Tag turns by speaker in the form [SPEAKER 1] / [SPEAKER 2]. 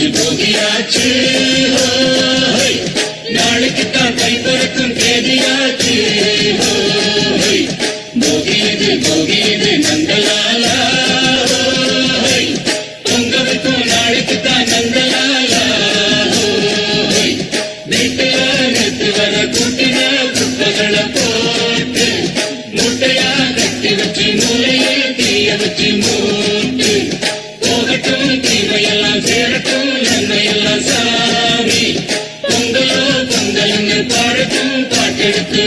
[SPEAKER 1] போகியாச்சு நாளைக்குத்தான் கை பிறக்கும் தேதியாச்சு போகியது நந்தலாலா பொங்கலுக்கும் நாளைக்குத்தான் நந்தலாலா வீட்டுல நேற்று வர கூட்டின குப்பைகளை போட்டு முட்டையா கட்டி வச்சு மூளையே தீய வச்சு மூட்டு போகட்டும் தீமையெல்லாம் சேரட்டும் நன்மையெல்லாம் சாமி பொங்கலோ பொங்கல்னு பாடட்டும் பாட்டெடுத்து